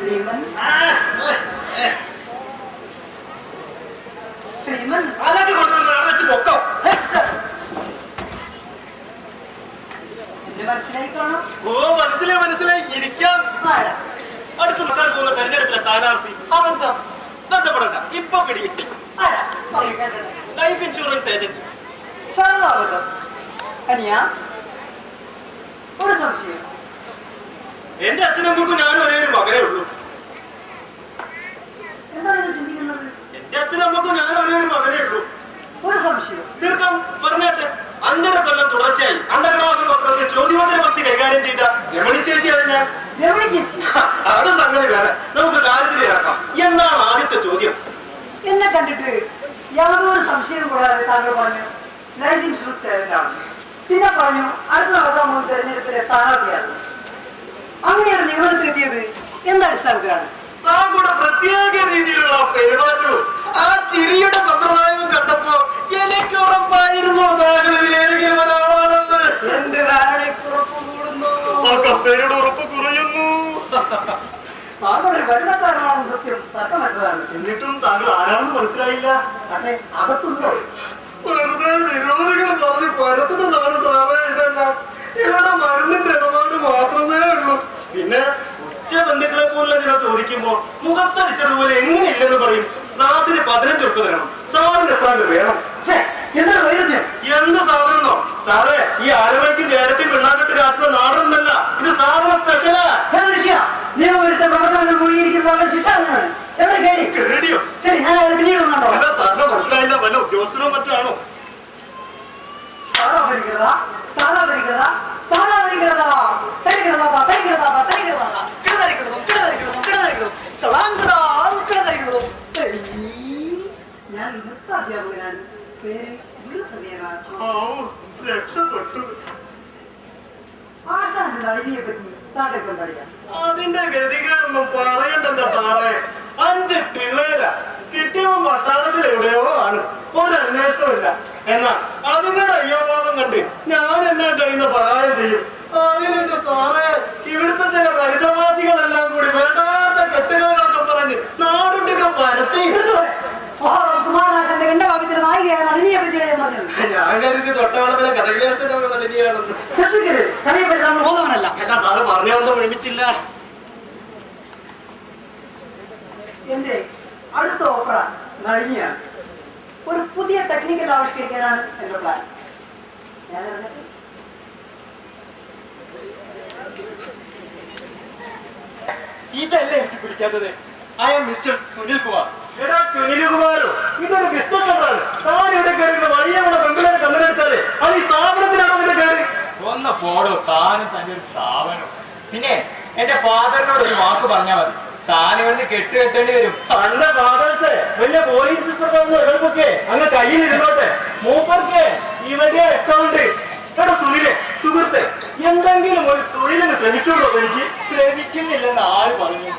ശ്രീമൻ ശ്രീമൻ അലക്ക് കൊണ്ടുവന്ന് പൊക്കം. എന്നെ മനസ്സിലായി കാണാം. ഓ മനസ്സിലായി ഇരിക്കാം. അടുത്ത നടക്കാൻ പോകുന്ന തെരഞ്ഞെടുപ്പിലെ സ്ഥാനാർത്ഥി അബദ്ധം. ബന്ധപ്പെടണ്ട, ഇപ്പൊ പിടികിട്ടി. ആരാ പറയൂ കേട്ടോ. Life insurance agent. സർവാബദ്ധം. അനിയ ഒരു സംശയം. എന്റെ അച്ഛനമ്മക്കും ഞാൻ ഒരേ ഒരു മകനേ ഉള്ളൂ. എന്താ നിങ്ങൾ ചിന്തിക്കുന്നത്? എന്റെ അച്ഛനമ്മക്കും ഞാൻ ഒരേ ഒരു മകനേ ഉള്ളൂ. ഒരു സംശയം തീർക്കാം, പറഞ്ഞേട്ടെ. 5.5 കൊല്ലം തുടർച്ചയായി അണ്ടർഗ്രാമത്തിൽ പത്രത്തിൽ ചോദ്യോത്തര ഭക്തി കൈകാര്യം ചെയ്ത രമണി ചേച്ചിയാണ് ഞാൻ. രമണി ചേച്ചി? അതും സംഗതി വേറെ, നമുക്ക് കാര്യത്തിലാക്കാം. എന്താണ് ആദ്യത്തെ ചോദ്യം? എന്നെ കണ്ടിട്ട് യാതൊരു സംശയം കൂടാതെ താങ്കൾ പറഞ്ഞു ലൈഫ് ഇൻഷുറൻസ് ഏജന്റാണ്. പിന്നെ പറഞ്ഞു അടുത്ത നടക്കാൻ പോകുന്ന തെരഞ്ഞെടുപ്പിലെ സ്ഥാനാർത്ഥിയാണ്. അങ്ങനെയാണ് നിഗമനത്തിലെത്തിയത്. എന്തടിസ്ഥാനത്തിലാണ്? താങ്കളുടെ പ്രത്യേക രീതിയിലുള്ള പെരുമാറ്റവും ആ ചിരിയുടെ സമ്പ്രദായവും കണ്ടപ്പോ എനിക്ക് ഉറപ്പായിരുന്നു താങ്കളിലേതെങ്കിലും ഒരാളാണെന്ന്. എന്റെ ധാരണയ്ക്കുറപ്പ് കൂടുന്നു. കസേരയുടെ ഉറപ്പ് കുറയുന്നു. താങ്കളൊരു വരുന്നക്കാരനാണെന്ന് സത്യം തർക്കമറ്റതാണ്. എന്നിട്ടും താങ്കൾ ആരാണെന്ന് മനസ്സിലായില്ല. അതെ, അകത്തുണ്ടോ? വെറുതെ നിരോധികൾ പറഞ്ഞ് പരത്തുന്നതാണ് താവേ ഇതെല്ലാം. ഇവിടെ മരുന്നിന്റെ ഇടപാട് മാത്രമേ ഉള്ളൂ. പിന്നെ ഉച്ച ബന്ധുക്കളെ പോലുള്ള ചില ചോദിക്കുമ്പോ മുഖത്തടിച്ചതുപോലെ എങ്ങനെയില്ലെന്ന് പറയും. നാട്ടിന് 15 ഉറുപ്പ് തരണം, സാറിന് എത്താണ്ട് വേണം. എന്താണ് വൈരുദ്ധ്യം? എന്ത് സാധനോ സാറേ? ഈ ആരോഗ്യം ചേരത്തിൽ വെള്ളാക്കെട്ട് കാട്ടുന്ന നാടൊന്നല്ല, ഇത് സാറിന് സ്പെഷ്യലാ. നിയമവിരുദ്ധ പ്രവർത്തനങ്ങൾ മുഴുകിയിരിക്കുന്ന ശിക്ഷാണ്. എവിടെ കേടി? കേടിയോ? ശരി, ഞാൻ അത് പിന്നീട് വന്നോ. അല്ല, സാറിന് മനസ്സിലായില്ല. വല്ല ഉദ്യോഗസ്ഥനോ മറ്റാണോ? സാധാ പരിഗ്രത, സാധാ പരിഗ്രത, സാധാ പരിഗ്രത, തരികിടതാ തരികിടതാ തരികിടതാ കിടതരികിടതും കിടതരികിടതും കിടതരികിടതും തൊളാന്തരാ കിടതരികിടതും. ഞാൻ നൃത്താധ്യാപകനാണ്. പേര് ഗുരുസഭയാണ്. രക്ഷപ്പെട്ടു. ആശാന്റെ അഴിയെ പറ്റി താങ്കൾക്ക് എന്തറിയാം? അതിന്റെ ഗതികളൊന്നും പറയണ്ടെന്താ സാറേ. 5 പിള്ളേരാ. കിട്ടിയവൻ പട്ടാളത്തിൽ എവിടെയോ ആണ്. ഒരന്വേഷണമില്ല. എന്നാ അതിങ്ങളുടെ അയ്യോഭാവം കണ്ട് ഞാൻ എന്നാ കഴിയുന്ന സഹായം ചെയ്യും. അതിനെന്റെ സാറേ, ഇവിടുത്തെ ചില ദരിദ്രവാസികളെല്ലാം കൂടി വേണ്ടാത്ത കെട്ടുകളൊക്കെ പറഞ്ഞ് നാടുണ്ടൊക്കെ പരത്തി. കുമാരനാശന്റെ ഗണ്ഡവാപിച്ചിട്ട് നായികയാണ് അലിനിയെ പറ്റിയാണ് ഞാൻ പറഞ്ഞത്. ഞാൻ കരുതി തൊട്ടവളത്തിലെ കഥകളിയാത്തിന്റെ നളിനിയാണെന്ന്. കഥയെപ്പറ്റി നമ്മൾ ബോധവനല്ല. എന്നാ സാറ് പറഞ്ഞൊന്നും ഒരുമിച്ചില്ല. എന്റെ അടുത്ത ഓഫറ നളിനിയാണ്. ഒരു പുതിയ ടെക്നിക്കൽ ആവിഷ്കരിക്കാനാണ് എന്റെ പ്ലാൻ. ഇതല്ലേ എനിക്ക് പിടിക്കാത്തത്. I am mister Sunil Kumar. എടാ സുനിൽകുമാരോ, ഇതൊരു ബിസിനസ്സാണ്. താൻ ഇവിടെ കയറുന്ന വഴിയുള്ള പെമ്പിളരെ കമ്പനെടുത്താലേ അത് ഈ സ്ഥാപനത്തിനാണോ നിന്റെ കയറി? ഒന്ന് പോടോ, താനും തന്നെ ഒരു സ്ഥാപനം. പിന്നെ എന്റെ ഫാദറിനോട് ഒരു വാക്ക് പറഞ്ഞാൽ മതി, താനിവിടുന്ന് കെട്ടുകെട്ടേണ്ടി വരും. തന്റെ ഫാദേഴ്സ് വലിയ പോലീസ് സിസ്റ്റർക്കൊക്കെ അങ്ങ് കയ്യിലിരുന്നോട്ടെ. മൂപ്പർക്ക് ഇവിടെ അക്കൗണ്ട്. എടാ സുനിലെ, സുഹൃത്തെ, എന്തെങ്കിലും ഒരു തൊഴിലിന് ശ്രമിച്ചോളൂ. എനിക്ക് ശ്രമിക്കുന്നില്ലെന്ന് ആര് പറഞ്ഞു?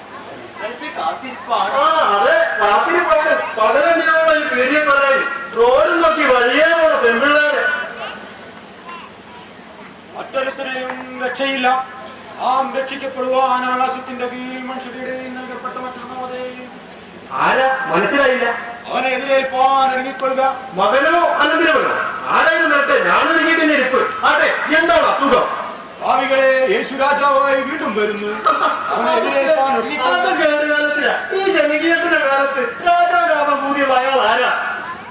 എനിക്ക് കാത്തിരിപ്പാണ്. അതെ, കാത്തിരിപ്പാണ്. പകലെന്തിനാണോ ഈ പീഡിയ പറയാൻ റോഡും നോക്കി വഴിയാണോ പെൺപിള്ളേരെ? മറ്റൊരുത്തരെയും രക്ഷയില്ല. നാം രക്ഷിക്കപ്പെടുവാൻ ആകാശത്തിന്റെ കീഴിൽ മനുഷ്യരുടെ നൽകപ്പെട്ട മറ്റൊന്നാമതേ. ആരാ? മനസ്സിലായില്ല. അവനെ എതിരേൽപ്പാൻ ഇറങ്ങിക്കൊള്ളുക. മകനോ അനന്തരവനോ? ആരായാലും നേരത്തെ ഞാനൊരുങ്ങിയിട്ട് ഇരിപ്പ്. ആട്ടെ, എന്താണ് അസുഖം? ഭാവികളെ യേശു രാജാവായി വീണ്ടും വരുന്നു. അവനെ എതിരേൽപ്പാൻ കാലത്തില ഈ ജനകീയത്തിന്റെ കാലത്ത് രാജാകാമ കൂടിയുള്ള അയാൾ ആരാ?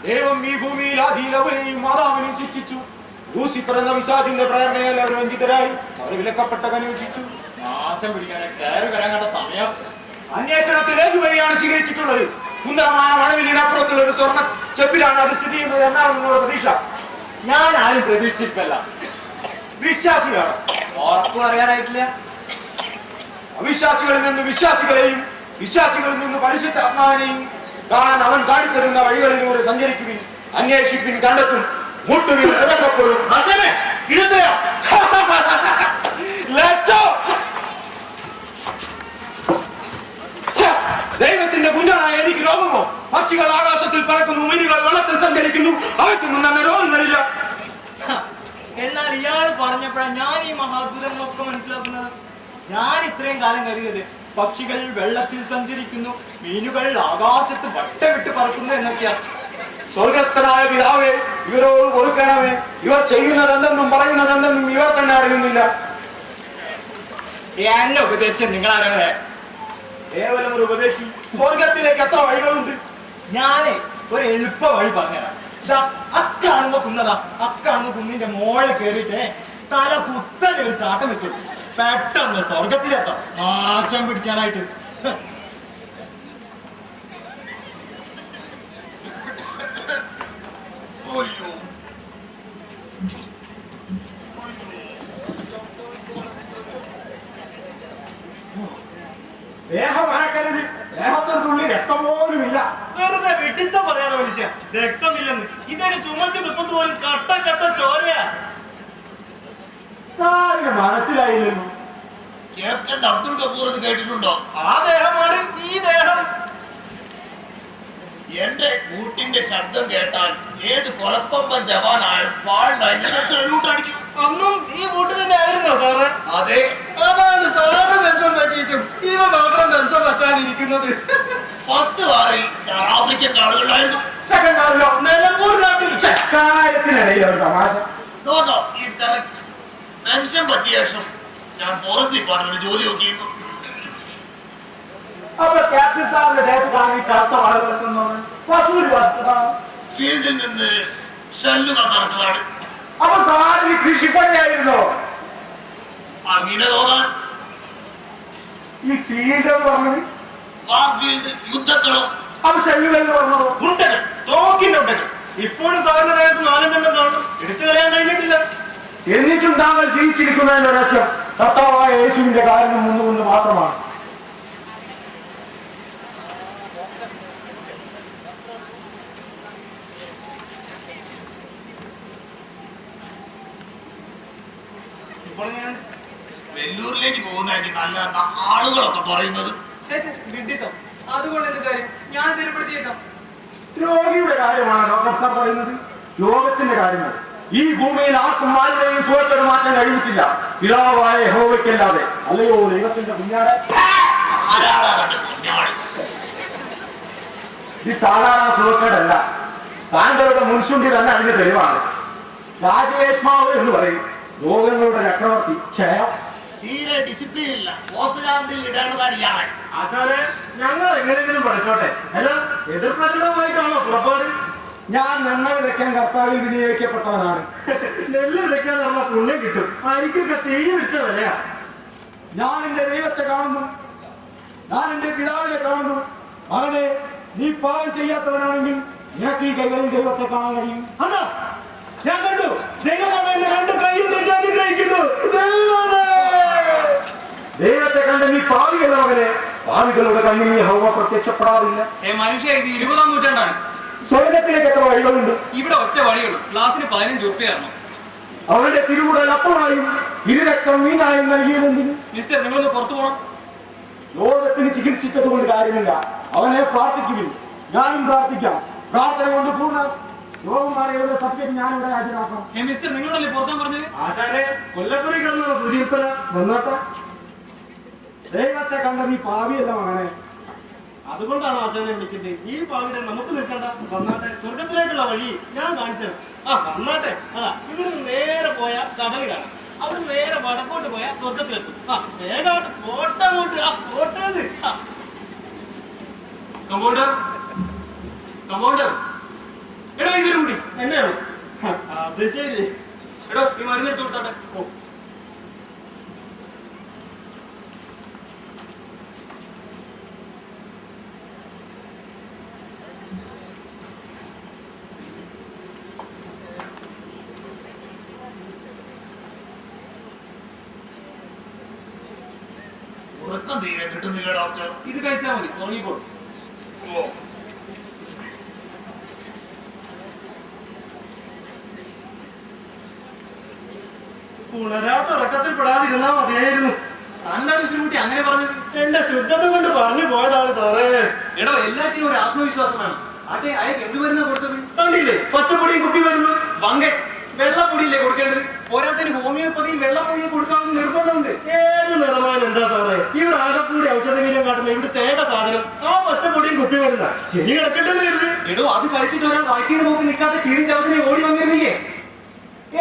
ദൈവം ഈ ഭൂമിയിൽ ആദിയിലവനെയും മാതാവിനെയും ശിക്ഷിച്ചു. ലൂസിഫർ എന്ന പിശാചിന്റെ പ്രേരണയാൽ അവർ വഞ്ചിതരായി. അവർ വിലക്കപ്പെട്ട കനിവീക്ഷിച്ചു. നാശം പിടിക്കാനെ കയറി വരാൻ കണ്ട സമയം. അന്വേഷണത്തിൽ ഏതു വഴിയാണ് സ്വീകരിച്ചിട്ടുള്ളത്? സുന്ദരമായ മണവിലിനപ്പുറത്തുള്ള ഒരു സ്വർണ്ണ ചെപ്പിലാണ് അത് സ്ഥിതി ചെയ്യുന്നത് എന്നാണ് നിങ്ങളുടെ പ്രതീക്ഷ. ഞാൻ ആരും പ്രതീക്ഷിച്ചിട്ടല്ല, വിശ്വാസികളാണ്. ഉറപ്പ് പറയാനായിട്ടില്ല. അവിശ്വാസികളിൽ നിന്ന് വിശ്വാസികളെയും വിശ്വാസികളിൽ നിന്ന് പരിശുദ്ധാത്മാവിനെയും കാണാൻ അവൻ കാണിത്തരുന്ന വഴികളിലൂടെ സഞ്ചരിക്കുവിൻ, അന്വേഷിപ്പിൻ, കണ്ടെത്തും, മുട്ടുവിൻ, തുറക്കപ്പെടും. ദൈവത്തിന്റെ കുഞ്ഞായ എനിക്ക് രോഗമോ? പക്ഷികൾ ആകാശത്തിൽ പറക്കുന്നു, മീനുകൾ വെള്ളത്തിൽ സഞ്ചരിക്കുന്നു, അവയ്ക്കൊന്നും തന്നെ രോഗങ്ങളില്ല. എന്നാൽ ഇയാൾ പറഞ്ഞപ്പോഴാണ് ഞാൻ ഈ മഹാത്ഭുതങ്ങളൊക്കെ മനസ്സിലാക്കുന്നത്. ഞാൻ ഇത്രയും കാലം കരുതിയത് പക്ഷികൾ വെള്ളത്തിൽ സഞ്ചരിക്കുന്നു, മീനുകൾ ആകാശത്ത് വട്ടമിട്ട് പറക്കുന്നു എന്നൊക്കെയാണ്. സ്വർഗസ്ഥനായ പിതാവേ, ഇവരോട് കൊടുക്കണമേ. ഇവർ ചെയ്യുന്നതെന്തെന്നും പറയുന്നതെന്തെന്നും ഇവർ തന്നെ അറിയുന്നില്ല. എന്നെ ഉപദേശിച്ച നിങ്ങളാരങ്ങനെ? കേവലം ഒരു ഉപദേശി. സ്വർഗത്തിലേക്ക് എത്ര വഴികളുണ്ട്? ഞാനേ ഒരു എളുപ്പ വഴി പറഞ്ഞുതരാം. ഇതാ അക്കാണുന്ന കുന്നതാ, അക്കാണുന്ന കുന്നിന്റെ മോളിൽ കയറിയിട്ടേ തല കുത്തനെ ഒരു ചാട്ടം വെച്ചു, പെട്ടെന്ന് സ്വർഗത്തിലെത്താം, നാശം പിടിക്കാനായിട്ട്. ദേഹം അനക്കരുത്, ദേഹത്തൊരു തുള്ളി രക്തം പോലുമില്ല. വെറുതെ വെട്ടിത്ത പറയാനോ മനുഷ്യ, രക്തമില്ലെന്ന്. ഇതൊക്കെ ചുമച്ച് നിൽപ്പത് പോലും കട്ട കട്ട ചോരയാ. സാറിന് മനസ്സിലായില്ലല്ലോ. ക്യാപ്റ്റൻ അബ്ദുൾ കപൂർ എന്ന് കേട്ടിട്ടുണ്ടോ? ആ ദേഹമാണ് ഈ ദേഹം. എന്റെ കൂട്ടിന്റെ ശബ്ദം കേട്ടാൽ ഏത് കൊലക്കൊമ്പൻ ജവാനായാലും പാടിക്കും. അന്നും ഈ വീട്ടിൽ തന്നെ ആയിരുന്നോ സാറ്? അതെ, അതാണ് സാറ് ബന്ധം പറ്റിയിട്ടും ഇവ മാത്രം ബന്ധം പറ്റാനിരിക്കുന്നത്. 10 വാറിൽ ഞാൻ ആഫ്രിക്കൻ കാടുകളായിരുന്നു. സെക്കൻഡാണല്ലോ നിലമ്പൂർ നാട്ടിൽ കാര്യത്തിനിടയിൽ ഒരു തമാശ. നോ നോ, ഈ പെൻഷൻ പറ്റിയ ശേഷം ഞാൻ ഫോറസ്റ്റ് ഡിപ്പാർട്ട്മെന്റ് ജോലി നോക്കിയിരുന്നു. അപ്പൊ ക്യാപ്റ്റൻ സാറിന്റെ ദേഹത്ത് കാണി കറുത്ത വാളുകളെത്തുന്നത് വസൂരി വസ്തുതാണ്. ഫീൽഡിൽ നിന്ന് ഷെല്ലുകൾ നടത്തതാണ്. അപ്പൊ സാറിന് കൃഷിപ്പണിയായിരുന്നോ? അങ്ങനെ തോന്നാൻ ഈ ഫീൽഡ് എന്ന് പറഞ്ഞത് വാർ ഫീൽഡ്, യുദ്ധക്കളം. അപ്പൊ ശല്യങ്ങൾ എന്ന് പറഞ്ഞതോ? ഉണ്ടകൾ, തോക്കിന്റെ ഉണ്ടകൾ. ഇപ്പോഴും സാറിന്റെ ദേഹത്ത് 4 കാണും, എടുത്തു കളയാൻ കഴിഞ്ഞിട്ടില്ല. എന്നിട്ടും താങ്കൾ ജീവിച്ചിരിക്കുന്നതിന്റെ രഹസ്യം കർത്താവായ യേശുവിന്റെ കാരണം മുന്നുകൊണ്ട് മാത്രമാണ്. ഇപ്പോൾ ഞാൻ വെല്ലൂരിലേക്ക് പോകുന്നതായിട്ട് നല്ല ആളുകളൊക്കെ പറയുന്നത്. വിഡിത്തം. അതുകൊണ്ട് എന്ത് കാര്യം? ഞാൻ ശരിപ്പെടുത്തിയേക്കാം. രോഗിയുടെ കാര്യമാണ് ഡോക്ടർ സാർ പറയുന്നത്. ലോകത്തിന്റെ കാര്യമാണ്. ഈ ഭൂമിയിൽ ആർക്കും മാലിന്യം സുഖത്തോട് മാറ്റാൻ കഴിയിച്ചില്ല, പിതാവായ യഹോവയ്ക്കല്ലാതെ. അല്ലയോ ദൈവത്തിന്റെ കുഞ്ഞാട്? ആരാടാ കണ്ടത് കുഞ്ഞാട്? ഇത് സാധാരണ സുഖക്കേടല്ല, താങ്കളുടെ മുൻശുണ്ടി തന്നെ അതിന് തെളിവാണ്. രാജേഷ്മാവ് എന്ന് പറയും, ലോകങ്ങളുടെ ചക്രവർത്തി. ക്ഷയം തീരെ ഡിസിപ്ലിൻ ഇല്ല. പോസ്റ്റുകാരത്തിൽ ഇടേണ്ടതാണ് ഇയാൾ. ആശാനെ, ഞങ്ങൾ എങ്ങനെയെങ്കിലും പഠിച്ചോട്ടെ. അല്ല, എതിർപ്രകടനമായിട്ടാണോ പുറപ്പാട്? ഞാൻ നെണ്ണ വിതയ്ക്കാൻ കർത്താവിൽ വിനിയോഗിക്കപ്പെട്ടവനാണ്. നെല്ല് വിളിക്കാൻ പറഞ്ഞ പുണ്യം കിട്ടും. അരിക്കൊക്കെ തീ വിളിച്ച വിലയാ. ഞാൻ എന്റെ ദൈവത്തെ കാണുന്നു, ഞാൻ എന്റെ പിതാവിനെ കാണുന്നു. മകനെ, നീ പാവം ചെയ്യാത്തവനാണെങ്കിൽ നിനക്ക് ഈ കൈകളിൽ ദൈവത്തെ കാണാൻ കഴിയും. അതാ ഞാൻ കണ്ടു, ദൈവമാണ് എന്നെ 2 കൈയും നീട്ടി അനുഗ്രഹിക്കുന്നു. ദൈവമേ! ദൈവത്തെ കണ്ട് നീ പാവിയല്ല മകനെ. പാവികളുടെ കണ്ണിൽ യഹോവ പ്രത്യക്ഷപ്പെടാറില്ല. മനുഷ്യ ഇത് 20-ാം നൂറ്റാണ്ടാണ്. സ്വർഗത്തിലേക്ക് എത്ര വഴികളുണ്ട്? ഇവിടെ ഒറ്റ വഴിയുള്ളൂ. ക്ലാസ്സിന് 15 രൂപയായിരുന്നു. അവരുടെ തിരുവുടൽ അപ്പമായും ഇരുരക്തം മീനായും നൽകിയതെന്തിന്? മിസ്റ്റർ, നിങ്ങളൊന്ന് പുറത്തു പോകണം. ലോകത്തിന് ചികിത്സിച്ചത് കൊണ്ട് കാര്യമില്ല. അവനെ പ്രാർത്ഥിക്കുവിൻ, ഞാനും പ്രാർത്ഥിക്കാം. പ്രാർത്ഥന കൊണ്ട് പൂർണ്ണ രോഗം മാറിയവരുടെ സർട്ടിഫിക്കറ്റ് ഞാനിവിടെ ഹാജരാക്കാം. മിസ്റ്റർ, നിങ്ങളല്ലേ പുറത്താൻ പറഞ്ഞത്? ആശാനെ, കൊല്ലപ്പുരി കിടന്നുള്ള സൂചിപ്പന വന്നോട്ടെ. ദൈവത്തെ കണ്ട നീ പാവിയല്ല മകനെ. അതുകൊണ്ടാണ് ആശാനെ വിളിക്കുന്നത്. ഈ പാവിനെ നമുക്ക് നിൽക്കണ്ട, വന്നാട്ടെ. സ്വർഗത്തിലേക്കുള്ള വഴി ഞാൻ കാണിച്ചത്. വന്നാട്ടെ. ഇവിടുന്ന് നേരെ പോയാ കടൽ കാണാം, അവിടെ നേരെ വടക്കോട്ട് പോയാൽ സ്വർഗത്തിലെത്തും. വേഗം പോട്ടങ്ങോട്ട്. പോട്ടത് കമ്പൗണ്ടർ, കമ്പൗണ്ടർ, എടോ ഇതൊരു കൂടി. എന്നെയാണ്. അത് ശരി. എടോ ഈ മരുന്നെടുത്ത് കൊടുത്താട്ടെ. ഉറക്കം തീരെ കിട്ടുന്നില്ല ഡോക്ടർ. ഇത് കഴിച്ചാൽ മതി, ഉറങ്ങിക്കോളൂ. ഓ, ഉണരാത്ത ഉറക്കത്തിൽ പെടാതിരുന്നാ മതിയായിരുന്നു. താങ്കളുടെ ശ്രീകുട്ടി അങ്ങനെ പറഞ്ഞത്? എന്റെ ശുദ്ധത കൊണ്ട് പറഞ്ഞു പോയതാണ് സാറേ. എടോ, എല്ലാത്തിനും ഒരു ആത്മവിശ്വാസം വേണം. ആട്ടെ, അയാൾക്ക് എന്ത് മരുന്നാ കൊടുത്തത്? കണ്ടില്ലേ, പച്ചപ്പൊടിയും കുപ്പി വരുന്നു. വങ്കൻ വെള്ളപ്പൊടിയില്ലേ കൊടുക്കേണ്ടത്? പോരാത്തതിന് ഹോമിയോപ്പതിയും വെള്ളപ്പൊടിയും കൊടുക്കാമെന്ന് നിർബന്ധമുണ്ട്. ഏത് നിറമാൻ എന്താ സാറേ, ഇവിടെ ആകെക്കൂടി ഔഷധം കാട്ടുന്ന ഇവിടുത്തെ ഏക സാധനം ആ പച്ചപ്പൊടിയും കുപ്പി വരുന്ന ശരി കിടക്കണ്ടെന്ന് കരുതി. എടോ അത് കഴിച്ചിട്ട് ഒരാൾ വായിക്കുന്ന നോക്കി നിൽക്കാതെ ക്ഷീണിച്ച അവസരം ഓടി വന്നിരുന്നില്ലേ?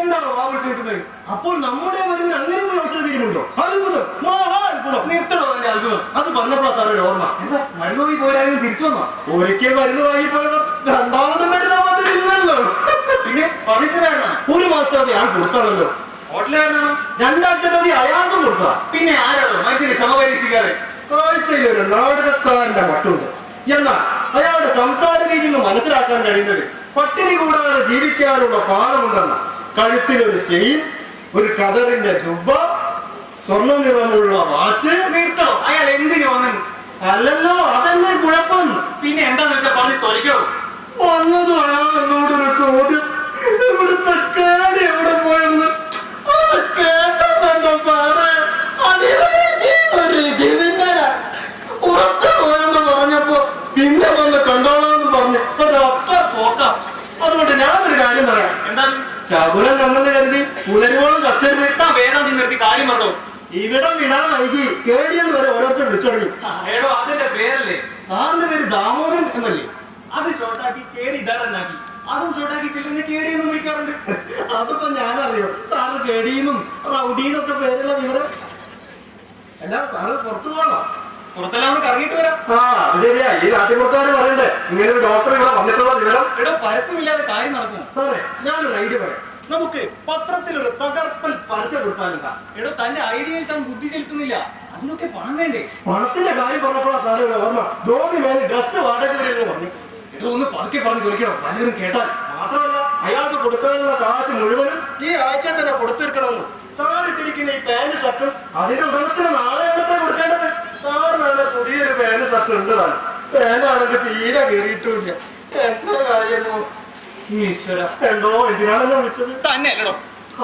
എന്താണോ ആ വിളിച്ചു നിൽക്കുന്നത്? അപ്പോൾ നമ്മുടെ വരുന്ന അങ്ങനെ ഒരു ഔഷധീരുണ്ടോ? അത്ഭുതം, മഹാ അത്ഭുതം. നിർത്തണോ അതിന്റെ അത്ഭുതം? അത് പറഞ്ഞപ്പോഴാണ് ഓർമ്മ. എന്താ മരുന്ന് പോയി പോരാനും തിരിച്ചു വന്നോ? ഒരിക്കൽ മരുന്ന് വാങ്ങിപ്പോയവർ രണ്ടാമതും മരുന്ന് മാത്രമില്ലല്ലോ. പിന്നെ ഫർണിച്ചറാണോ? ഒരു മാസത്തെ ഞാൻ കൊടുത്താണല്ലോ. ഹോട്ടലുകാരനാണോ? രണ്ടാഴ്ചത്തെ അയാൾക്കും കൊടുത്തതാ. പിന്നെ ആരാണോ മനുഷ്യന് ക്ഷമ പരീക്ഷിക്കാതെ? കാഴ്ചയിൽ ഒരു നാടകക്കാരന്റെ മട്ടുണ്ട്. എന്നാൽ അയാളുടെ സംസാര രീതി മനസ്സിലാക്കാൻ കഴിയുന്നത് പട്ടിണി കൂടാതെ ജീവിക്കാനുള്ള പാഠമുണ്ടെന്ന. കഴുത്തിലൊരു ചെയിൻ, ഒരു കതറിന്റെ ജുബ്ബ, സ്വർണ്ണ നിറമുള്ള വാച്ച്. നിർത്തണോ? അയാൾ എന്തിനു വന്നു? അല്ലല്ലോ, അതല്ലേ കുഴപ്പം. പിന്നെ എന്താന്ന് വെച്ചാൽ പറഞ്ഞ് തൊലിക്കോ? വന്നതും അയാൾ എന്നോടൊരു ചോദ്യം, ഇവിടുത്തെ കേട് എവിടെ പോയെന്ന്. അത് കേട്ടതെന്താ സാറേ, പുറത്ത് പോയെന്ന് പറഞ്ഞപ്പോ പിന്നെ വന്ന് കണ്ടോളാന്ന് പറഞ്ഞു ഒരൊറ്റ സോക്ക. അതുകൊണ്ട് ഞാനൊരു കാര്യം പറയാം. എന്താണ്? ശകുനം കണ്ടെന്ന് കരുതി പുലരുവോളം കച്ചരുത്. ഇട്ടാ വേണം നീ നിർത്തി കാര്യം പറഞ്ഞോ. ഇവിടെ വിടാൻ വൈകി കേടിയെന്ന് വരെ ഓരോരുത്തർ വിളിച്ചു തുടങ്ങി. എടോ അതിന്റെ പേരല്ലേ? സാറിന്റെ പേര് ദാമോദരൻ എന്നല്ലേ? അത് ഷോർട്ടാക്കി കേടി ഇതാണെന്നാക്കി. അതും ഷോർട്ടാക്കി ചെല്ലുന്ന കേടിയെന്നും വിളിക്കാറുണ്ട്. അതിപ്പോ ഞാനറിയോ സാറ് കേടിയെന്നും റൗഡിന്നൊക്കെ പേരുള്ള വിവരം? അല്ല സാറ് പുറത്തു പോകണോ? പുറത്തെല്ലാം കറങ്ങിയിട്ട് വരാം. ആ അത് ശരിയാ. ഈ നാട്ടിൻപുറത്തുകാർ പറയണ്ടേ ഇങ്ങനെ ഒരു ഡോക്ടർ ഇവിടെ വന്നിട്ടുള്ള വിവരം? എടോ പരസ്യമില്ലാതെ കാര്യം നടക്കും. സാറേ ഞാനൊരു ഐഡിയ പറയാം. നമുക്ക് പത്രത്തിലൊരു തകർപ്പൻ പരസ്യം കൊടുത്താലെന്താ? എടോ തന്റെ ഐഡിയയിൽ താൻ ബുദ്ധി ചെലുത്തുന്നില്ല. അതിനൊക്കെ പണം വേണ്ടേ? പണത്തിന്റെ കാര്യം പറഞ്ഞപ്പോഴാ സാറേ ഓർമ്മ. ജോലി മേലെ ഡ്രസ് വാടക തരുമെന്ന് പറഞ്ഞു. എടോ ഒന്ന് പതുക്കെ പറഞ്ഞു ചോദിക്കണം, പലരും കേട്ടാൽ. മാത്രമല്ല അയാൾക്ക് കൊടുക്കാനുള്ള കാശ് മുഴുവനും ഈ ആഴ്ച തന്നെ കൊടുത്തിരിക്കണമെന്ന്. സാറിട്ടിരിക്കുന്ന ഈ പാന്റ് ഷർട്ടും അതിന്റെ ഉടമത്തിന് നാളെ എവിടെ കൊടുക്കേണ്ടത്? സാറിനാണ് പുതിയൊരു പാന്റ് ഷർട്ട് ഉണ്ട്. പാന്റാണെങ്കിൽ തീരെ കയറിയിട്ടുമില്ല. എന്താ കാര്യമോ ഈശ്വര, എന്തോ എന്തിനാണെന്ന് വിളിച്ചത്? തന്നെ അല്ലടോ.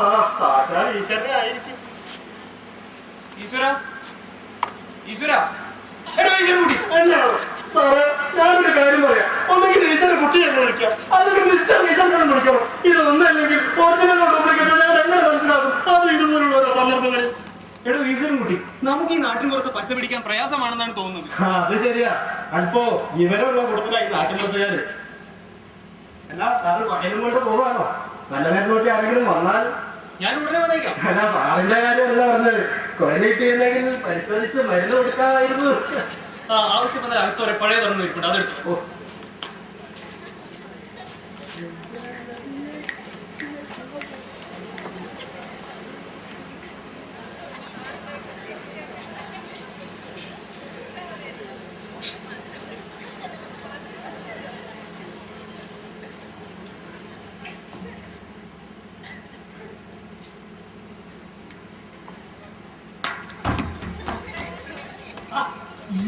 ആ സാക്ഷാൽ ഈശ്വരനെ ആയിരിക്കും. ഈശ്വര, ഈശ്വര, എടോ ഈശ്വരൻകുട്ടി. തന്നെയാണോ സാറേ? ഞാനൊരു കാര്യം പറയാം. ഒന്നെങ്കിൽ ടീച്ചറെ കുട്ടി എന്ന് വിളിക്കാം, അല്ലെങ്കിൽ മിസ്റ്റർ ടീച്ചറിനെ വിളിക്കണം. ഇതൊന്നല്ലെങ്കിൽ ഒറിജിനൽ ഡ്യൂപ്ലിക്കേറ്റ് ഞാൻ എങ്ങനെ മനസ്സിലാക്കും? അത് ഇതുപോലുള്ള ഓരോ സന്ദർഭങ്ങളിൽ. എടോ ഈശ്വരൻകുട്ടി, നമുക്ക് ഈ നാട്ടിൻ പുറത്ത് പച്ച പിടിക്കാൻ പ്രയാസമാണെന്നാണ് തോന്നുന്നത്. അത് ശരിയാ. അല്പോ വിവരമുള്ള കൂടുതലായി നാട്ടിൻപുറത്തുകാര്. അല്ല സാറ് പകലും കൊണ്ട് പോവാണോ? നല്ല നേരം നോക്കി ആരെങ്കിലും വന്നാൽ? ഞാൻ ഉടനെ വന്നേക്കാം. അല്ല സാറിന്റെ കാര്യമല്ല പറഞ്ഞത്. കൊലയിട്ടില്ലെങ്കിൽ പരിശോധിച്ച് മരുന്ന് കൊടുക്കാമായിരുന്നു. ആ ആവശ്യം വന്നാൽ അകത്തോരെ പഴയ തുറന്നു ഇരിപ്പുണ്ട്, അതെടുത്തു.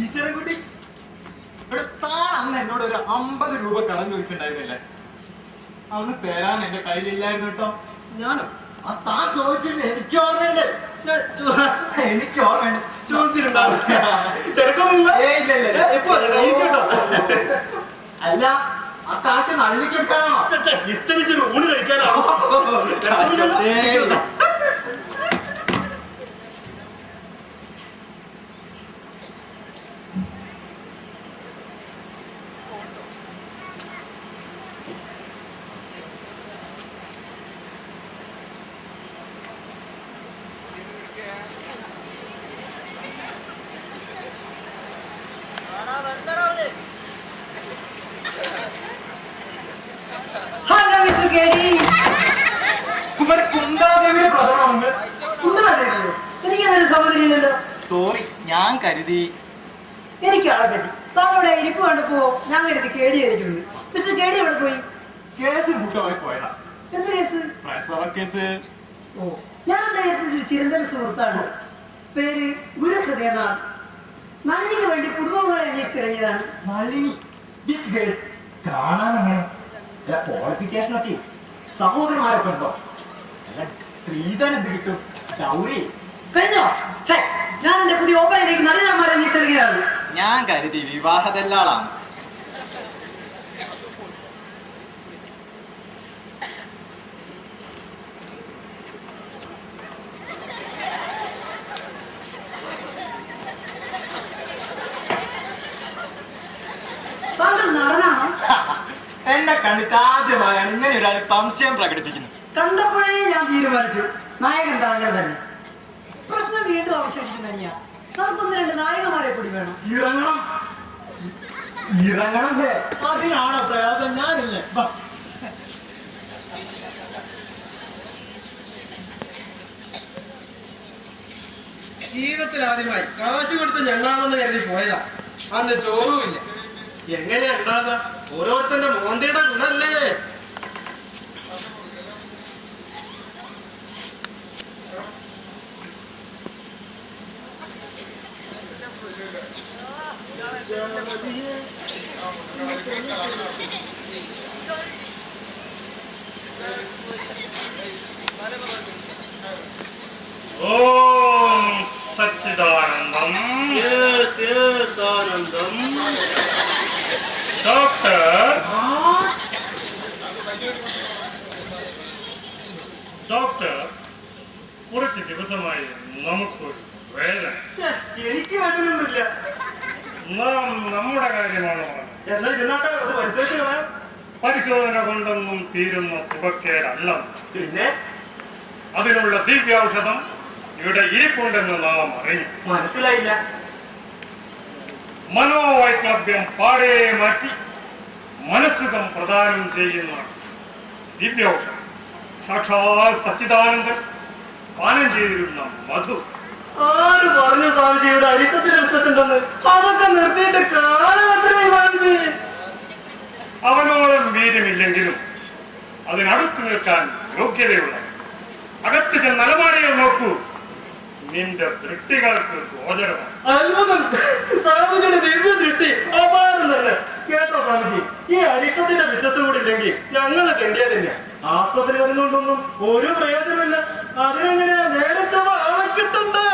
ഈശ്വരൻകുട്ടി, ഇവിടെ താൻ അന്ന് എന്നോട് ഒരു 50 രൂപ കടം ചോദിച്ചിട്ടുണ്ടായിരുന്നില്ലേ? അന്ന് തരാൻ എന്റെ കയ്യിലില്ലായിരുന്നു കേട്ടോ. ഞാനോ? ആ താൻ ചോദിച്ചിട്ട് എനിക്ക് ഓർമ്മയുണ്ട്. എനിക്ക് ഓർമ്മയുണ്ട്. ചോദിച്ചിട്ടുണ്ടാവും. തിരക്കൊന്നുമില്ല. അല്ല ആ കാറ്റ് നള്ളിക്കെടുക്കാനാണോ? ഇത്തരിച്ചൊരു ഊണ് കഴിക്കാനാണോ? Hello mister കേടി. കുന്ദാദേവിയുടെ പ്രഥമ. കുന്തളോ? എനിക്കങ്ങനെ സഹോദരിയില്ലല്ലോ. സോറി, ഞാൻ കരുതി. എനിക്കാളെ പറ്റി താങ്കളുടെ ഇരിപ്പ് കണ്ടപ്പോ ഞാൻ കരുതി കേടിയായിരിക്കുന്നു. മിസ്റ്റർ കേടി എവിടെ പോയി? കേസിൽ കൂട്ടമായി പോയതാ. എന്ത് കേസ്? പ്രസവ കേസ്. ഓ, ഞാൻ അദ്ദേഹത്തിന്റെ ഒരു ചിരന്തന സുഹൃത്താണ്. പേര് ഗുരുഹൃദയനാഥ്. നളിനിക്ക് വേണ്ടി കുടുംബങ്ങളെ അന്വേഷിച്ചിറങ്ങിയതാണ്. Nalini big girl. കാണാൻ അങ്ങനെ ക്വാളിഫിക്കേഷൻ ഒക്കെ സഹോദരന്മാരൊക്കെ ഉണ്ടോ? അല്ല സ്ത്രീധനം എന്ത് കിട്ടും? ഡൗറി. കഴിഞ്ഞോ? ഞാൻ എന്റെ പുതിയ ഓപ്പറയിലേക്ക് നടുതരന്മാരെ അന്വേഷിച്ചിറങ്ങിയതാണ്. ഞാൻ കരുതി വിവാഹദല്ലാളാണ്. എന്നെ കണ്ടിട്ട് ആദ്യമായാണ് ഇങ്ങനെ ഒരാൾ സംശയം പ്രകടിപ്പിക്കുന്നത്. കണ്ടപ്പോഴേ ഞാൻ തീരുമാനിച്ചു നായകൻ താങ്കൾ തന്നെ. പ്രശ്നം വീണ്ടും അവശേഷിക്കുന്ന തന്നെയാ. നമുക്കൊന്ന് രണ്ട് നായകന്മാരെ കൂടി വേണം. ഇറങ്ങണം ഇറങ്ങണല്ലേ? അതിനാണോ പ്രയാസം? ഞാനില്ലേ? ജീവിതത്തിൽ ആദ്യമായി കാശ് കൊടുത്ത് ഞങ്ങളാമെന്ന് കരുതി പോയതാ. അന്ന് ചോറുമില്ല. എങ്ങനെയാ ഉണ്ടാകുക? ഓരോരുത്തന്റെ മോന്തയുടെ ഗുണല്ലേ? ഓം സച്ചിദാനന്ദം. ആനന്ദം. ഡോക്ടർ, ഡോക്ടർ, കുറച്ച് ദിവസമായി നമുക്കൊരു വേദന. എനിക്ക് വേദനയൊന്നുമില്ല. നാം നമ്മുടെ കാര്യമാണ് പറഞ്ഞത്. എന്നാൽ ഇരുന്നാട്ടെ അത് പരിശോധിച്ച് പരിശോധന കൊണ്ടൊന്നും തീരുന്ന സുഖക്കേടല്ല. പിന്നെ അതിനുള്ള ദിവ്യൌഷധം ഇവിടെ ഇരിപ്പുണ്ടെന്ന് നാം അറിഞ്ഞു. മനസ്സിലായില്ല. മനോവൈക്ലഭ്യം പാടെ മാറ്റി മനസ്സുഖം പ്രദാനം ചെയ്യുന്ന ദിവ്യൌഷധം സാക്ഷാൽ സച്ചിദാനന്ദൻ പാനം ചെയ്തിരുന്ന മധു. ആര് പറഞ്ഞു സ്വാമിജിയുടെ അരിക്കത്തിന് വിശ്വസുണ്ടെന്ന്? അതൊക്കെ നിർത്തിയിട്ട് കാലമത്രേ സ്വാമിജി. അവനോളം വീര്യമില്ലെങ്കിലും അതിനടുത്ത് നിൽക്കാൻ യോഗ്യതയുള്ള അകത്ത് ചെന്ന് അലമാരയിൽ നോക്കൂ. നിന്റെ ദൃഷ്ടികൾക്ക് ഗോചരമാണ്. അത്ഭുതം! സ്വാമിജിയുടെ ദിവ്യ ദൃഷ്ടി അപാരം തന്നെ. കേട്ടോ സ്വാമിജി, ഈ അരിക്കത്തിന്റെ വിശ്വസ് കൂടി ഇല്ലെങ്കിൽ ഞങ്ങള് തെണ്ടിയ തന്നെയാ. ആസ്പത്രി വരുന്നുണ്ടൊന്നും ഒരു പ്രയോജനമില്ല. അതിനെങ്ങനെയാ നേരെ ചവ ആളെ കിട്ടണ്ടേ?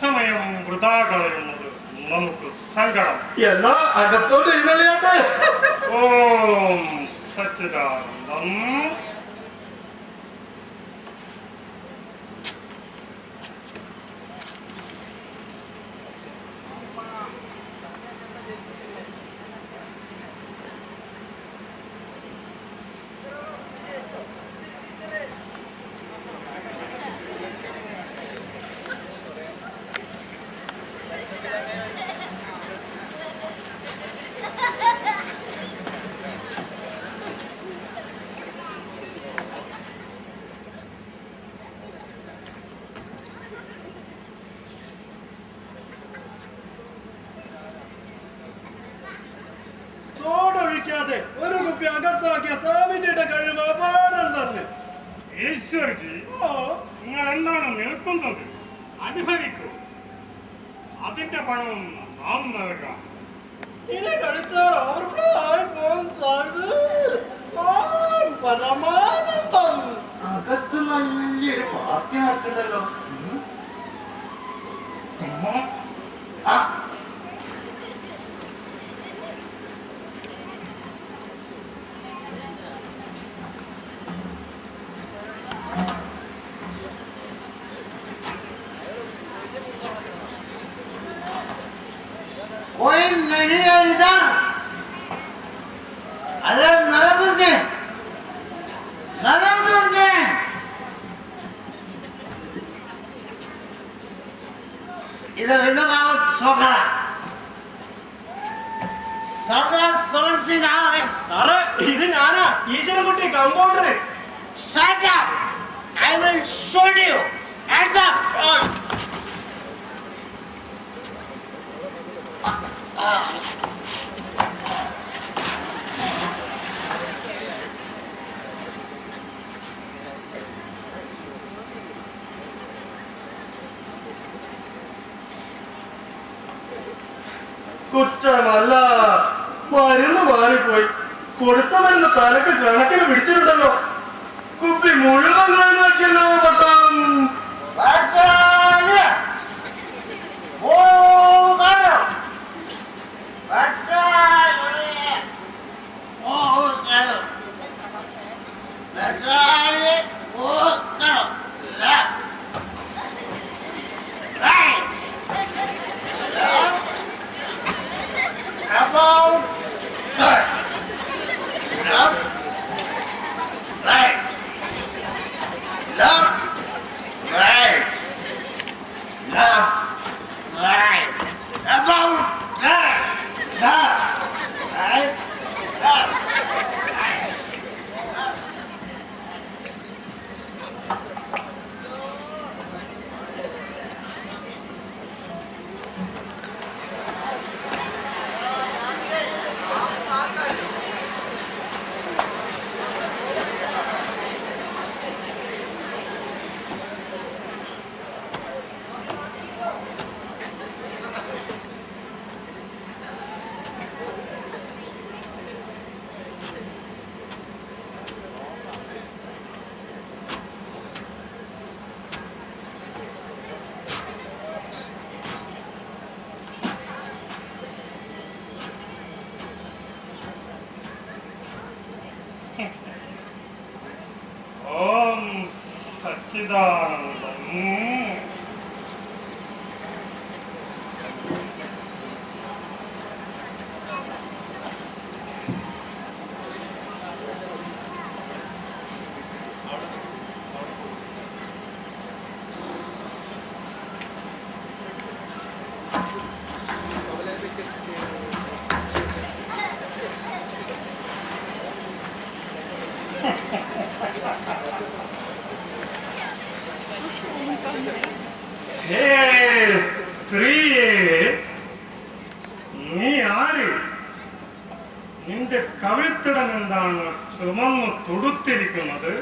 സമയം വൃഥാ കളയുന്നത് നമുക്ക് സങ്കടം. എന്നാ അകത്തോട്ട് എഴുന്നള്ളിയാട്ടെ. ഓം സച്ചിദാനന്ദം. ചോടൊഴിക്കാതെ ഒരു കുപ്പി അകത്താക്കിയ സ്വാമിജിയുടെ കഴിവ് അപാരം തന്നെ. ഈശ്വർജി, നിങ്ങൾ എന്താണ് നിൽക്കുന്നത്? അനുഭവിക്കൂ. അതിന്റെ പണം നാം നൽകാം. ഇനി കഴിച്ചാൽ ഓർമ്മയായി പോകും പരമാനന്ദം. അകത്ത് നല്ലൊരു പാർട്ടി നടക്കണ്ടല്ലോ. कोई नहीं है इधर. अरे नरेंद्र सिंह, नरेंद्र सिंह, इधर इधर आओ. सोखरा सरदार सोलन सिंह आओ. അറെ, ഇത് ഞാനാ, ഈശ്വരൻകുട്ടി, compounder. Shut up! I will shoot you. Hands up. കുറ്റമല്ല, മരുന്ന് മാറിപ്പോയി. കൊടുത്ത മരുന്ന് തലക്ക് കണക്കിന് പിടിച്ചിട്ടുണ്ടല്ലോ. കുപ്പി മുഴുവൻ കഴിഞ്ഞാക്കിയല്ലോ പട്ടാം. Bacchaya! Oh, madam! Bacchaya! Oh, madam! Bacchaya! Oh, madam! Left! Right! Left! About! Right! ഓം സച്ചിദാനന്ദം. ഹേ സ്ത്രീയെ, നീ ആര്? നിന്റെ കവിൾത്തിടം എന്താണ് ചുമന്ന് തുടുത്തിരിക്കുന്നത്?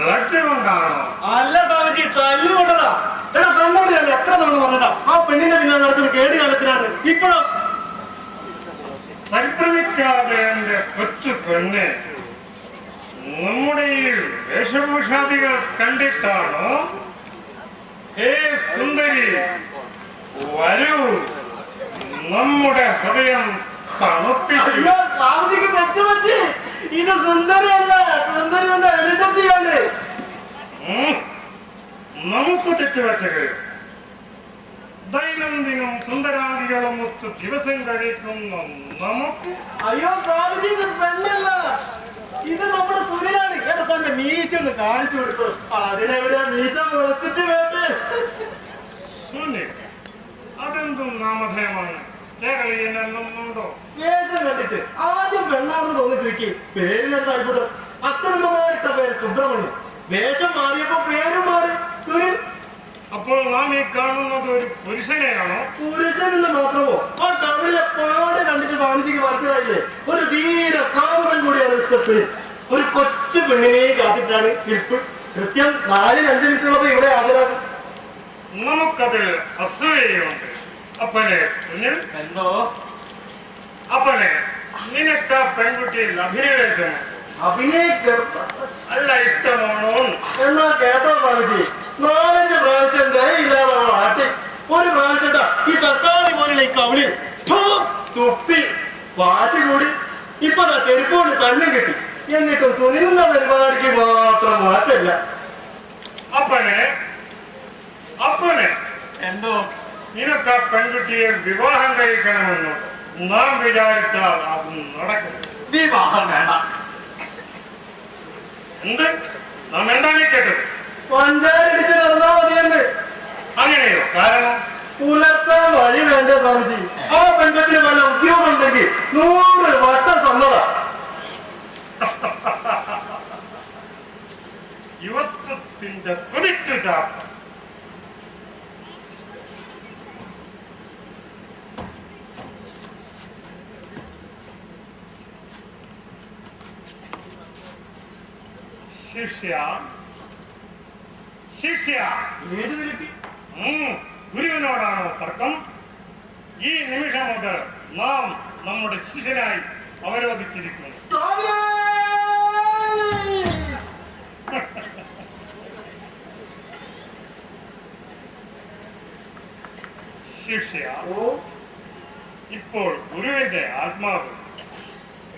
ലജ്ജ കൊണ്ടാണോ? അല്ല താമസി, തല്ലുകൊണ്ടതാ. എടാ തന്നോട് ഞാൻ എത്ര തവണ പറഞ്ഞതാ ആ പെണ്ണിന്റെ പിന്നെ നടത്തുന്ന കേട് കാലത്തിനാണ്. ഇപ്പോഴോ പരിഭ്രമിക്കാതെ എന്റെ കൊച്ചു പെണ്ണ്, നമ്മുടെ ഈ വേഷഭൂഷാദികൾ കണ്ടിട്ടാണോ? ഹേ സുന്ദരി, വരൂ, നമ്മുടെ ഹൃദയം തണുപ്പിച്ചു. താമസിക്ക് തെറ്റുപറ്റി. ഇത് സുന്ദരിയല്ല, സുന്ദരിയുടെ അനുജത്തിയാണ്. നമുക്ക് തെറ്റുപറ്റുക. ദൈനംദിനം സുന്ദരാദികളും ഒത്ത് ദിവസം കഴിക്കുന്ന നമുക്ക്. അയ്യോ താമസി, ഇത് പെണ്ണല്ല, ഇത് നമ്മുടെ സുനിലാണ്. കേട്ടോ, തന്റെ മീശൊന്ന് കാണിച്ചു കൊടുത്തു. അതിനെവിടെ മീശ വിളച്ചിട്ട് വേണ്ടേ? സുനിൽ, അതെന്തും നാമധേയമാണ്. കേരളീയനൊന്നുണ്ടോ? വേഷം കണ്ടിട്ട് ആദ്യം പെണ്ണാണെന്ന് തോന്നിച്ചിരിക്കും. പേരിലെന്താ അത്ഭുതം? അച്ഛനമ്മമാരിട്ട പേര് സുബ്രഹ്മണ്യം. വേഷം മാറിയപ്പോ പേരും മാറി, സുനിൽ. അപ്പോൾ നാം ഈ കാണുന്നത് ഒരു പുരുഷനെയാണോ? പുരുഷനെന്ന് മാത്രമോ? ആ കവിളിലെ പാട് കണ്ടിട്ട് താമസിക്ക് മനസ്സിലായില്ലേ? ഒരു ധീര കാമുകൻ കൂടിയാണ് ഇഷ്ടത്തിൽ. ഒരു കൊച്ചു പെണ്ണിനെ കാത്തിട്ടാണ് ഇരിപ്പ്. കൃത്യം 4-5 മിനിറ്റുള്ളപ്പോ ഇവിടെ ഹാജരാകും. നമുക്കതിൽ അസൂയയുണ്ട്. അപ്പനെ സുനിൽ, എന്തോ അപ്പനെ നിനക്ക് ആ പെൺകുട്ടിയിൽ അഭിനിവേശം അല്ല ഇഷ്ടമാണോ? എന്നാ കേട്ടോ താമസി, 4-5 പ്രാവശ്യം ഇല്ലാതെ ആട്ടി. ഒരു പ്രാവശ്യം ഈ തക്കാളി പോലുള്ള ഈ കവിളിൽ തുപ്പി വാശി കൂടി. ഇപ്പൊ ചെരുപ്പ് കൊണ്ട് കണ്ണും കിട്ടി. എന്നിട്ടും സുനിലിന്റെ പരിപാടിക്ക് മാത്രം മാറ്റല്ല. അപ്പനെ, അപ്പനെ എന്തോ നിനക്ക് ആ പെൺകുട്ടിയെ വിവാഹം കഴിക്കണമെന്ന് നാം വിചാരിച്ചാൽ അത് നടക്കും. വിവാഹം വേണ്ട. എന്ത്? നാം എന്താണ് കേട്ടത്? പഞ്ചായടിച്ച് നടന്നാ മതിയെന്ന്. അങ്ങനെയോ? കാരണം പുലർത്താൻ വഴി വേണ്ട താമസി. ആ പെൺകുട്ടിന് വല്ല ഉദ്യോഗം ഉണ്ടെങ്കിൽ 100 വട്ടം തന്നതാ. യുവത്വത്തിന്റെ കുതിച്ചു ചാട്ടം. ശിഷ്യ, ശിഷ്യ, ഏത് വിലക്ക്? ഗുരുവിനോടാണോ തർക്കം? ഈ നിമിഷം മുതൽ നാം നമ്മുടെ ശിഷ്യനായി അവരോധിച്ചിരിക്കുന്നു. ശിഷ്യ, ഇപ്പോൾ ഗുരുവിന്റെ ആത്മാവ്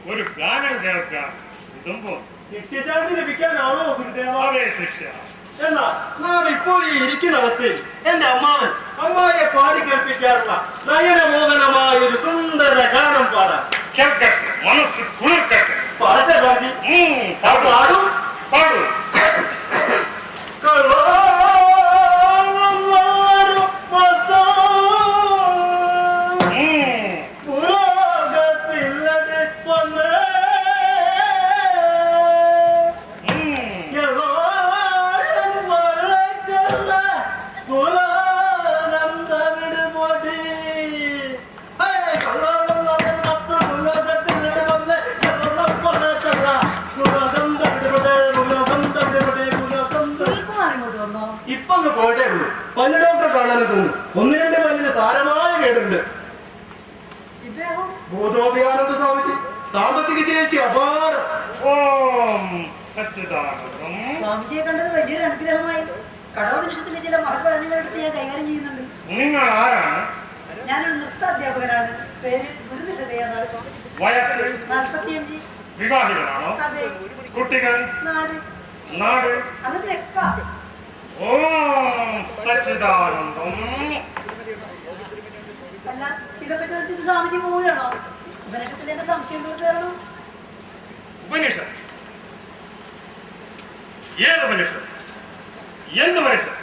ഒരു ഗാനം കേൾക്കാൻ ഇതുമ്പോൾ നിത്യശാന്തി ലഭിക്കാനാണോ ഗുരുദേവ? അതെ ശിഷ്യ. എന്നാ നാം ഇപ്പോൾ ഈ ഇരിക്കുന്നിടത്ത് എന്റെ അമ്മാവൻ അമ്മായെ പാടി കേൾപ്പിക്കാറുള്ള നയനമോഹനമായ ഒരു സുന്ദര ഗാനം പാടാം. കേൾക്കട്ടെ, മനസ്സ് കുളിർക്കട്ടെ. പാടത്തെ ഗാന്ധി പാടും പാടൂ. കള സാരമായ കേടുണ്ട്. ഇദ്ദേഹം ഭൂതോപയാനന്ദ സ്വാമിജി സാമ്പത്തിക ശേഷി അപാരം. ഓം സച്ചിദാനന്ദം. സ്വാമിജിയെ കണ്ടത് വലിയൊരു അനുഗ്രഹമായി. കടവ നിമിഷത്തിലെ ചില മഹത്വദാനങ്ങൾ എടുത്ത് ഞാൻ കൈകാര്യം ചെയ്യുന്നുണ്ട്. നിങ്ങൾ ആരാണ്? ഞാനൊരു നൃത്താധ്യാപകനാണ്. പേര് ഗുരുദൃഢയാണ്. വയസ്സ്? 45. വിവാഹിതനാണോ? അതെ. കുട്ടികൾ? 4. നാട്? അങ്ങനെ എക്ക. ഓം സച്ചിദാനന്ദം. അല്ല, ഇതൊക്കെ ചോദിച്ചിട്ട് സ്വാമിജി പോവുകയാണോ? ഉപനിഷത്തിൽ എന്റെ സംശയം തീർന്നു. ഉപനിഷത്ത്? ഏത് ഉപനിഷത്ത്? എന്ത് ഉപനിഷത്ത്?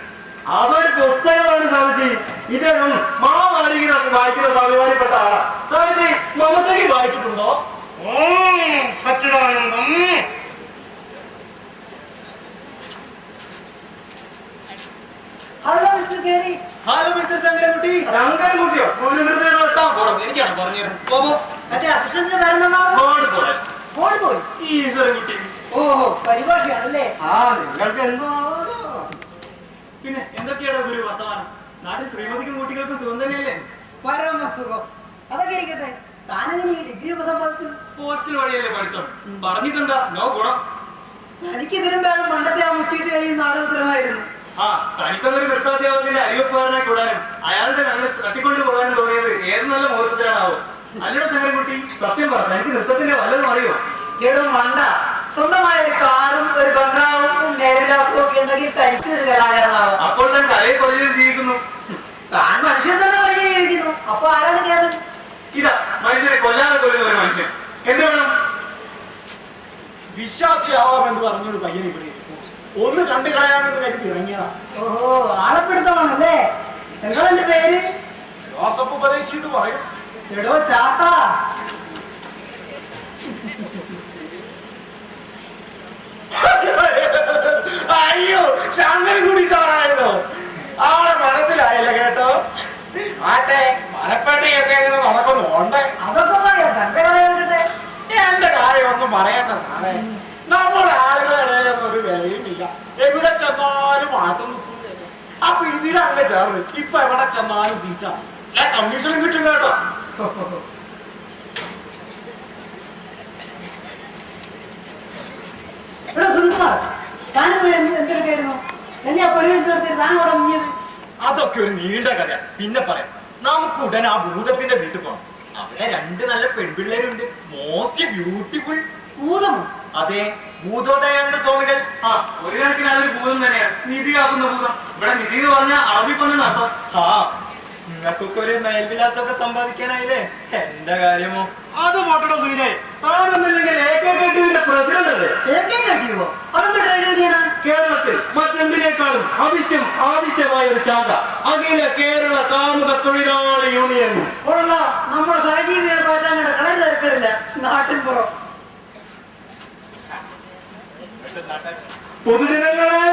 അതൊരു പുസ്തകമാണ് സ്വാമിജി. ഇദ്ദേഹം മഹാമാലികനൊക്കെ വായിക്കുന്ന സ്വാഭിമാനിപ്പെട്ട ആളാ. സ്വാമിജി മമതയ്ക്ക് വായിച്ചിട്ടുണ്ടോ? ഓം സച്ചിദാനന്ദം. Hello mister Keli. Hello mister Sankarankutty. ശങ്കരൻകുട്ടിയോ? ഒരു നിർദ്ദേശം എത്താൻ പോണം. എനിക്കാണ് പറഞ്ഞു പോകോ. മറ്റേ അസിസ്റ്റന്റിന് പേരെന്താണ്? ഫോൺ പോയി. ഈശ്വരൻകുട്ടി. ഓഹോ, പരിഭാഷയാണല്ലേ? ആ നിങ്ങൾക്ക് എന്തോ പിന്നെ എന്തൊക്കെയാണ് ഗുരു വർത്തമാനം? നാട്ടിൽ ശ്രീമതിക്കും കുട്ടികൾക്കും സുഖം തന്നെയല്ലേ? പരമസുഖം. അതൊക്കെ ഇരിക്കട്ടെ. താനെങ്ങനെ ഈ ഡിഗ്രി ഒക്കെ സമ്പാദിച്ചു? പോസ്റ്റൽ വഴിയല്ലേ പഠിത്തം. പറഞ്ഞിട്ടെന്താ നോ ഗുണം. എനിക്ക് ഇതിനും വേണം പണ്ടത്തെ ആ മുച്ചിട്ട് കഴിയുന്ന നാടകത്തിലുമായിരുന്നു. ആ തനിക്കൊന്നൊരു നൃത്താധ്യാപകന്റെ അരിവെപ്പുകാരനായി കൂടാനും അയാളുടെ ഞങ്ങൾ തട്ടിക്കൊണ്ടു പോകാനും തോന്നിയത് ഏത് നല്ല മുഹൂർത്തത്തിലാണാവോ? അല്ലടോ ശങ്കരൻകുട്ടി, സത്യം പറ, എനിക്ക് നൃത്തത്തിന്റെ വല്ലതും അറിയോ? കേടും വേണ്ട. സ്വന്തമായ ഒരു കാറും ഒരു ബംഗ്ലാവും മേൽവിലാസവും ഒക്കെ ഉണ്ടെങ്കിൽ തനിക്ക് ഒരു കലാകാരനാവാം. അപ്പോൾ താൻ കലയെ കൊല്ലം ജീവിക്കുന്നു. താൻ മനുഷ്യൻ തന്നെ പറഞ്ഞു ജീവിക്കുന്നു. അപ്പൊ ആരാണ് കേരളം? ഇതാ മനുഷ്യരെ കൊല്ലാതെ കൊല്ലുന്ന ഒരു മനുഷ്യൻ. എന്ത് വേണം? വിശ്വാസിയാവാമെന്ന് പറഞ്ഞൊരു പയ്യൻ ഇവിടെ ഇരിക്കുന്നു. ഒന്ന് കണ്ടു കളയാമെന്ന് കരുതി ഇറങ്ങിയതാ. ഓഹോ, ആളപ്പെടുത്തമാണല്ലേ. നിങ്ങളെന്റെ പേര്? ജോസഫ് ഉപദേശി എന്ന് പറയും. എടോ ചാത്ത. അയ്യോ, ശങ്കരൻകുട്ടി സാറായിരുന്നോ? ആളെ മനസ്സിലായില്ല കേട്ടോ. ആട്ടെ, മലപ്പേട്ടയൊക്കെ എങ്ങനെ നടക്കുന്നുണ്ട്? അതൊക്കെ പറയാം. തന്റെ കഥ കേട്ടിട്ടെ. എന്റെ കാര്യമൊന്നും പറയണ്ട സാറേ. നമ്മുടെ ആളുകളുടെ ഇടയിലൊന്നും ഒരു വിലയുമില്ല. എവിടെ ചെന്നാലും മാറ്റം നിൽക്കും. അപ്പൊ ഇതിലങ്ങ് ചേർന്ന് ഇപ്പൊ എവിടെ ചെന്നാലും സീറ്റാ. കമ്മീഷനും കിട്ടും കേട്ടോ. എടോ സുനിൽകുമാർ, താനിത് എന്തെടുക്കായിരുന്നു? എന്നെ ആ പരിപാടി നിർത്തി താൻ അവിടെ മുങ്ങിയത്? അതൊക്കെ ഒരു നീണ്ട കഥ, പിന്നെ പറയാം. നമുക്ക് ഉടൻ ആ ഭൂതത്തിന്റെ വീട്ടിൽ പോകണം. അവിടെ 2 നല്ല പെൺപിള്ളേരുണ്ട്. Most beautiful. ഭൂതമോ? അതെ, ഭൂതോദയാനന്ദ സ്വാമികൾ. ആ ഒരു കണക്കിന് അതൊരു ഭൂതം തന്നെയാണ്. നിധിയാക്കുന്ന ഭൂതം. ഇവിടെ നിധി എന്ന് പറഞ്ഞാൽ അറബി പണ്ടെന്ന് അർത്ഥം. ആ, നിങ്ങൾക്കൊക്കെ ഒരു മേൽവിലാസമൊക്കെ സമ്പാദിക്കാനായില്ലേ? എന്റെ കാര്യമോ? അത് പോട്ടടോ സുനിലെ. താനൊന്നില്ലെങ്കിൽ AK-KTUവിന്റെ പ്രസിഡന്റ് അല്ലേ? AK-KTUവോ? അതൊന്നും ട്രേഡ് യൂണിയനാണ്. കേരളത്തിൽ മറ്റെന്തിനേക്കാളും ആവശ്യമായ ഒരു ശാഖ അഖില കേരള കാമുക തൊഴിലാളി യൂണിയൻ. ഉള്ള നമ്മുടെ സഹജീവികളെ മാറ്റാൻ കളരി തിരക്കില്ല. നാട്ടിൻ പുറം. പൊതുജനങ്ങളെ,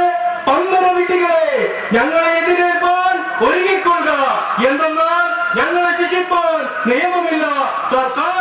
പന്തര വിട്ടികളെ, ഞങ്ങളെ എതിരേൽപ്പാൻ ഒരുങ്ങിക്കൊള്ളുക. എന്തെന്നാൽ ഞങ്ങളെ ശിക്ഷിപ്പാൻ നിയമമില്ല. സർക്കാർ